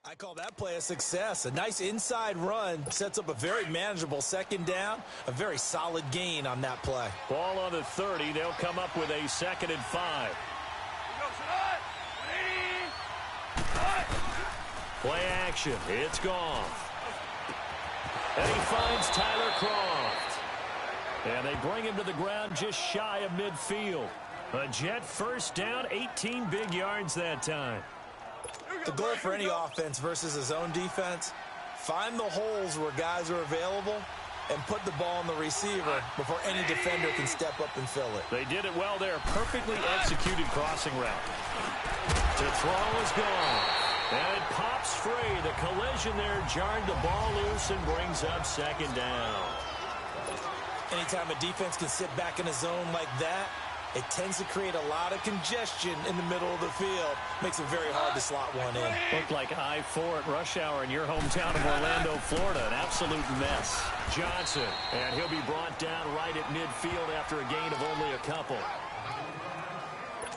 I call that play a success. A nice inside run sets up a very manageable second down, a very solid gain on that play. Ball on the 30. They'll come up with a 2nd and 5. Play action. It's Goff. And he finds Tyler Croft. And they bring him to the ground just shy of midfield. A Jet first down, 18 big yards that time. The goal for any offense versus a zone defense, find the holes where guys are available and put the ball on the receiver before any defender can step up and fill it. They did it well there. Perfectly executed crossing route. To throw is gone. And it pops free. The collision there jarred the ball loose and brings up 2nd down. Anytime a defense can sit back in a zone like that, it tends to create a lot of congestion in the middle of the field. Makes it very hard to slot one in. Looked like I-4 at rush hour in your hometown of Orlando, Florida. An absolute mess. Johnson, and he'll be brought down right at midfield after a gain of only a couple.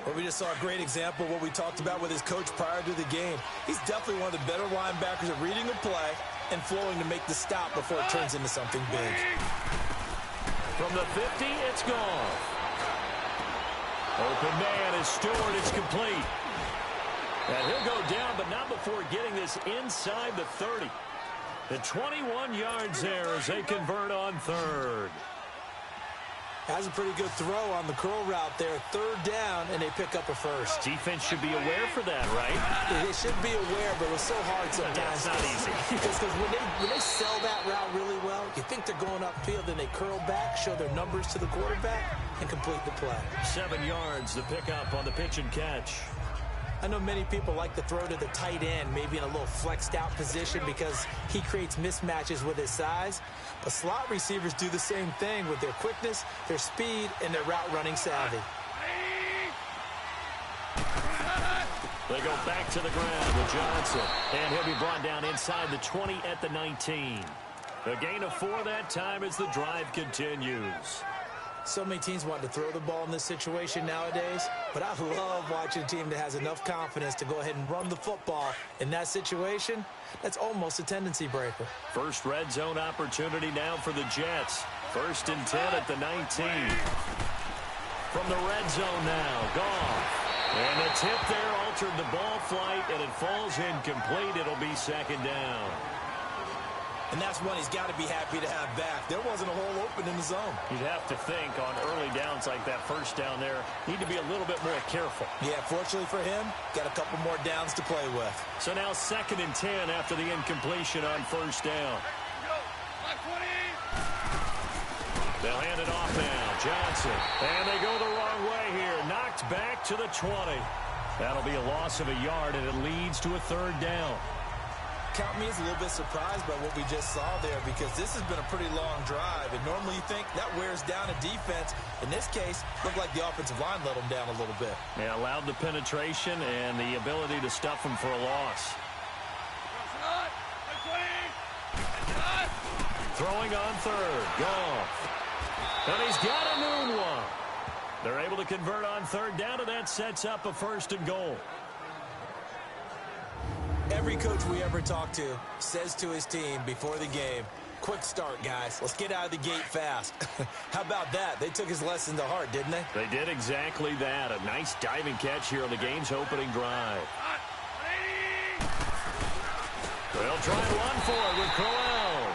Well, we just saw a great example of what we talked about with his coach prior to the game. He's definitely one of the better linebackers at reading a play and flowing to make the stop before it turns into something big. From the 50, it's gone. Open man is Stewart. It's complete. And he'll go down, but not before getting this inside the 30. The 21 yards there as they convert on 3rd. Has a pretty good throw on the curl route there. 3rd down, and they pick up a first. Defense should be aware for that, right? They should be aware, but it's so hard sometimes. Yeah, it's not easy. Because when they sell that route really well, you think they're going upfield, then they curl back, show their numbers to the quarterback, and complete the play. 7 yards to pick up on the pitch and catch. I know many people like to throw to the tight end, maybe in a little flexed out position because he creates mismatches with his size. But slot receivers do the same thing with their quickness, their speed, and their route running savvy. They go back to the ground with Johnson. And he'll be brought down inside the 20 at the 19. A gain of 4 that time as the drive continues. So many teams want to throw the ball in this situation nowadays, but I love watching a team that has enough confidence to go ahead and run the football. In that situation, that's almost a tendency breaker. First red zone opportunity now for the Jets. 1st and 10 at the 19. From the red zone now, Goff. And the tip there altered the ball flight, and it falls incomplete. It'll be 2nd down. And that's one he's got to be happy to have back. There wasn't a hole open in the zone. You'd have to think on early downs like that first down there, need to be a little bit more careful. Yeah, fortunately for him, got a couple more downs to play with. So now 2nd and 10 after the incompletion on 1st down. They'll hand it off now. Johnson. And they go the wrong way here. Knocked back to the 20. That'll be a loss of a yard, and it leads to a 3rd down. Count me as a little bit surprised by what we just saw there because this has been a pretty long drive, and normally you think that wears down a defense. In this case, looked like the offensive line let them down a little bit. Yeah, allowed the penetration and the ability to stuff them for a loss. Throwing on 3rd, Goff. And he's got a noon one. They're able to convert on 3rd down, and that sets up a 1st and goal. Every coach we ever talk to says to his team before the game, quick start, guys. Let's get out of the gate fast. How about that? They took his lesson to heart, didn't they? They did exactly that. A nice diving catch here on the game's opening drive. They'll try and run for it with Crowell.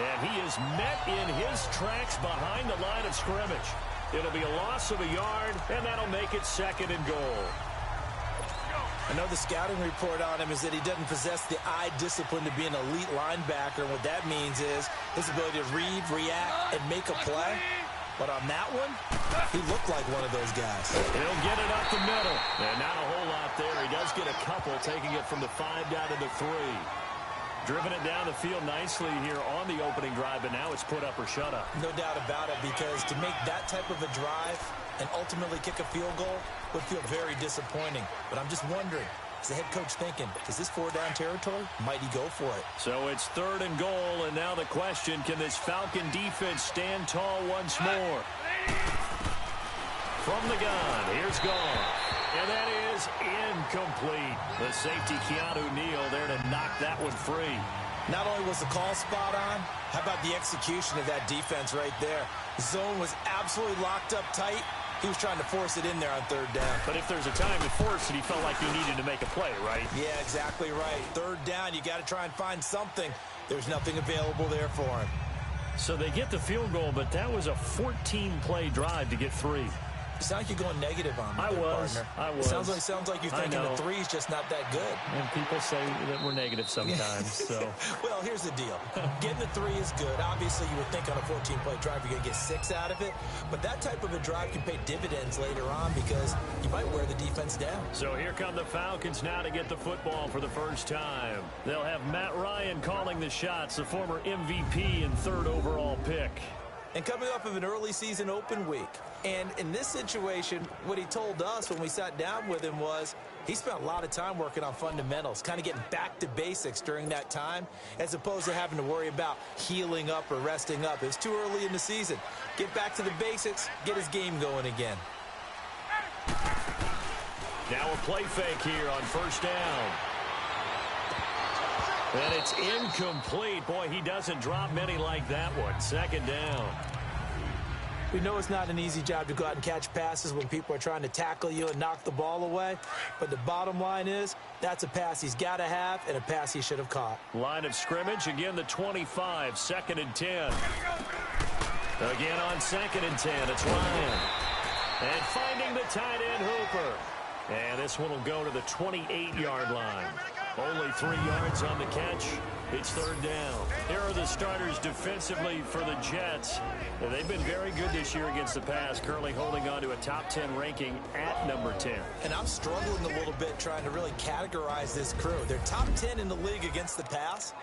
And he is met in his tracks behind the line of scrimmage. It'll be a loss of a yard, and that'll make it 2nd and goal. I know the scouting report on him is that he doesn't possess the eye discipline to be an elite linebacker. And what that means is his ability to read, react, and make a play. But on that one, he looked like one of those guys. He'll get it up the middle. And not a whole lot there. He does get a couple, taking it from the 5 down to the 3. Driven it down the field nicely here on the opening drive, but now it's put up or shut up. No doubt about it, because to make that type of a drive and ultimately kick a field goal would feel very disappointing. But I'm just wondering, is the head coach thinking, is this 4-down territory? Might he go for it? So it's 3rd and goal, and now the question, can this Falcon defense stand tall once more? From the gun, here's Goff. And that is incomplete. The safety, Keanu Neal, there to knock that one free. Not only was the call spot on, how about the execution of that defense right there? The zone was absolutely locked up tight. He was trying to force it in there on third down. But if there's a time to force it, he felt like he needed to make a play, right? Yeah, exactly right. Third down, you got to try and find something. There's nothing available there for him. So they get the field goal, but that was a 14-play drive to get 3. You sound like you're going negative on me, I was. It sounds like you're thinking the 3's just not that good. And people say that we're negative sometimes. So, well, here's the deal. Getting the 3 is good. Obviously, you would think on a 14-play drive you're going to get 6 out of it. But that type of a drive can pay dividends later on because you might wear the defense down. So here come the Falcons now to get the football for the first time. They'll have Matt Ryan calling the shots, the former MVP and 3rd overall pick. And coming off of an early season open week. And in this situation, what he told us when we sat down with him was he spent a lot of time working on fundamentals, kind of getting back to basics during that time, as opposed to having to worry about healing up or resting up. It's too early in the season. Get back to the basics, get his game going again. Now a play fake here on first down. And it's incomplete. Boy, he doesn't drop many like that one. 2nd down. We know it's not an easy job to go out and catch passes when people are trying to tackle you and knock the ball away. But the bottom line is that's a pass he's got to have and a pass he should have caught. Line of scrimmage, again the 25, 2nd and 10. Again on 2nd and 10, it's Ryan. And finding the tight end Hooper. And this one will go to the 28-yard line. Only 3 yards on the catch. It's 3rd down. Here are the starters defensively for the Jets. They've been very good this year against the pass, currently holding on to a top 10 ranking at number 10. And I'm struggling a little bit trying to really categorize this crew. They're top 10 in the league against the pass,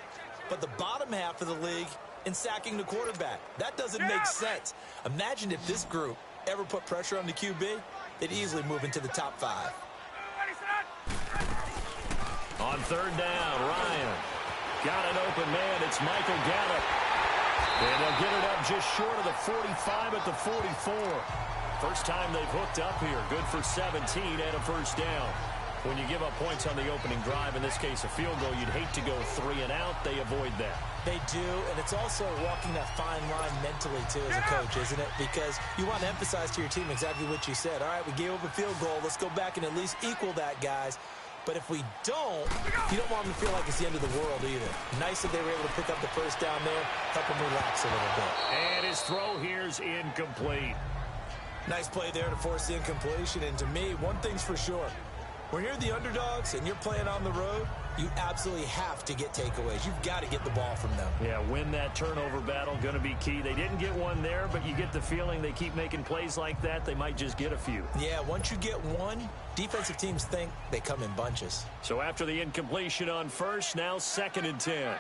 but the bottom half of the league in sacking the quarterback. That doesn't make sense. Imagine if this group ever put pressure on the QB, they'd easily move into the top 5. On 3rd down, Ryan. Got an open man. It's Michael Gallup. And they'll get it up just short of the 45 at the 44. First time they've hooked up here. Good for 17 and a first down. When you give up points on the opening drive, in this case a field goal, you'd hate to go 3 and out. They avoid that. They do, and it's also walking that fine line mentally, too, as a coach, isn't it? Because you want to emphasize to your team exactly what you said. All right, we gave up a field goal. Let's go back and at least equal that, guys. But if we don't, you don't want them to feel like it's the end of the world either. Nice that they were able to pick up the first down there, help them relax a little bit. And his throw here's incomplete. Nice play there to force the incompletion. And to me, one thing's for sure. When you're the underdogs and you're playing on the road, you absolutely have to get takeaways. You've got to get the ball from them. Yeah, win that turnover battle, going to be key. They didn't get one there, but you get the feeling they keep making plays like that, they might just get a few. Yeah, once you get one, defensive teams think they come in bunches. So after the incompletion on first, now 2nd and 10.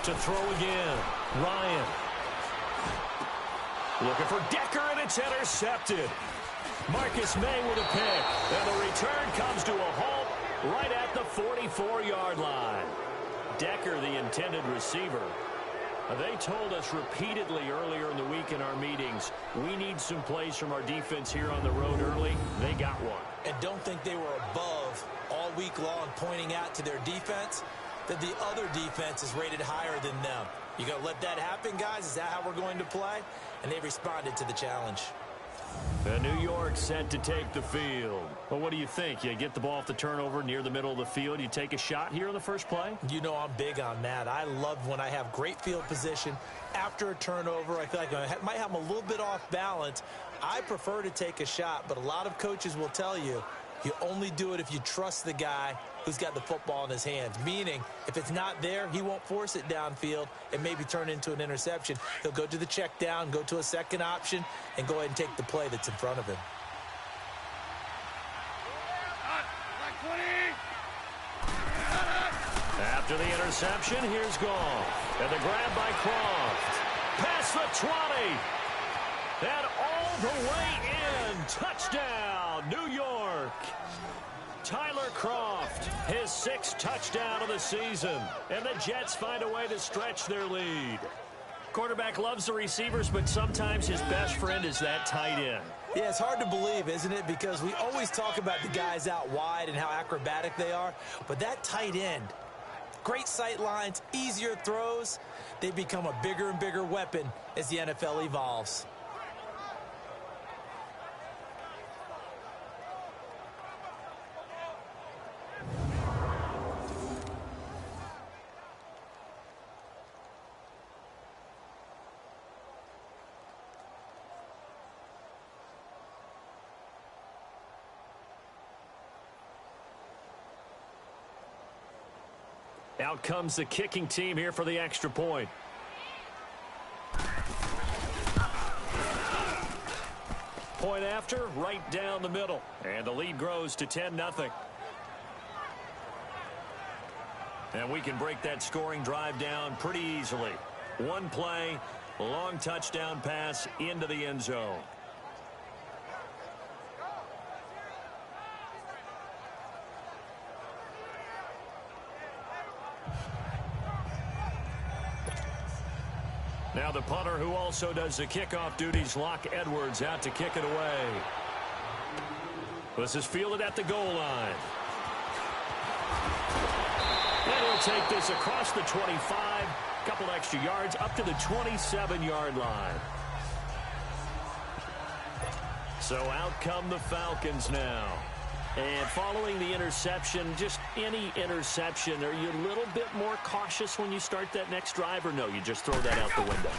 To throw again, Ryan. Looking for Decker, and it's intercepted. Marcus May with a pick, and the return comes to a halt right at the 44-yard line. Decker, the intended receiver. They told us repeatedly earlier in the week in our meetings, we need some plays from our defense here on the road early. They got one. And don't think they were above all week long pointing out to their defense that the other defense is rated higher than them. You going to let that happen, guys? Is that how we're going to play? And they responded to the challenge. New York set to take the field. Well, what do you think? You get the ball off the turnover near the middle of the field. You take a shot here on the first play? You know I'm big on that. I love when I have great field position. After a turnover, I feel like I might have them a little bit off balance. I prefer to take a shot, but a lot of coaches will tell you, you only do it if you trust the guy who's got the football in his hands. Meaning, if it's not there, he won't force it downfield and maybe turn into an interception. He'll go to the check down, go to a second option, and go ahead and take the play that's in front of him. After the interception, here's Goff. And the grab by Croft. Past the 20. And all the way in. Touchdown, New York. Tyler Croft, his 6th touchdown of the season. And the Jets find a way to stretch their lead. Quarterback loves the receivers, but sometimes his best friend is that tight end. Yeah, it's hard to believe, isn't it? Because we always talk about the guys out wide and how acrobatic they are. But that tight end, great sight lines, easier throws, they become a bigger and bigger weapon as the NFL evolves. Out comes the kicking team here for the extra point. Point after, right down the middle. And the lead grows to 10-0. And we can break that scoring drive down pretty easily. One play, long touchdown pass into the end zone. Now the punter who also does the kickoff duties, Locke Edwards, out to kick it away. This is fielded at the goal line. And he'll take this across the 25, couple extra yards up to the 27-yard line. So out come the Falcons now. And following the interception, just any interception, are you a little bit more cautious when you start that next drive, or no, you just throw that out the window?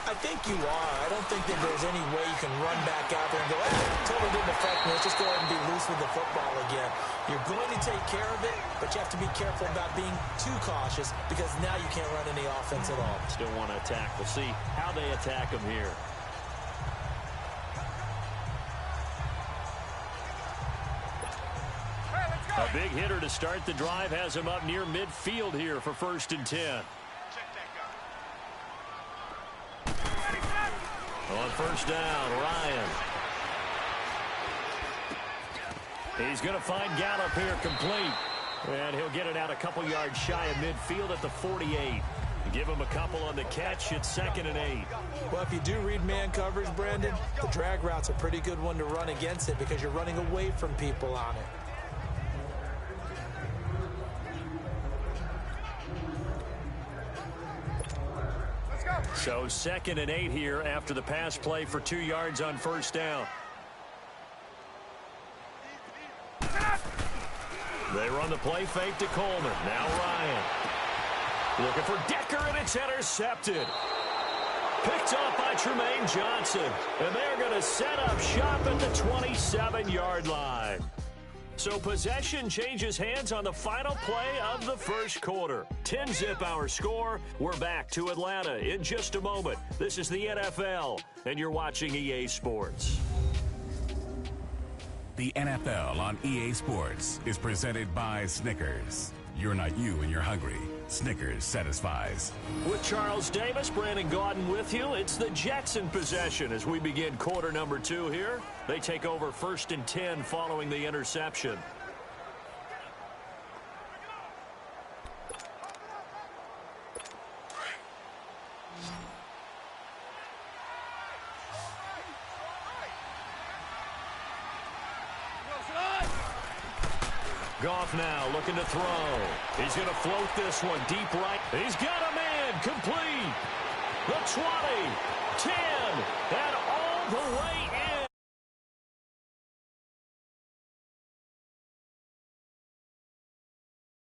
I think you are. I don't think that there's any way you can run back out there and go, totally didn't affect me. Let's just go ahead and be loose with the football again. You're going to take care of it, but you have to be careful about being too cautious because now you can't run any offense at all. Still want to attack. We'll see how they attack them here. A big hitter to start the drive has him up near midfield here for 1st and 10. On 1st down, Ryan. He's going to find Gallup here complete. And he'll get it out a couple yards shy of midfield at the 48. Give him a couple on the catch. It's 2nd and 8. Well, if you do read man coverage, Brandon, the drag route's a pretty good one to run against it because you're running away from people on it. So 2nd and 8 here after the pass play for 2 yards on 1st down. They run the play fake to Coleman. Now Ryan. Looking for Decker, and it's intercepted. Picked off by Tremaine Johnson. And they're going to set up shop at the 27-yard line. So possession changes hands on the final play of the 1st quarter. 10-zip our score. We're back to Atlanta in just a moment. This is the NFL, and you're watching EA Sports. The NFL on EA Sports is presented by Snickers. You're not you when you're hungry. Snickers satisfies. With Charles Davis, Brandon Gaudin with you. It's the Jets in possession as we begin quarter number 2 here. They take over 1st and 10 following the interception. Goff now looking to throw. He's going to float this one deep right. He's got a man complete. The 20, 10,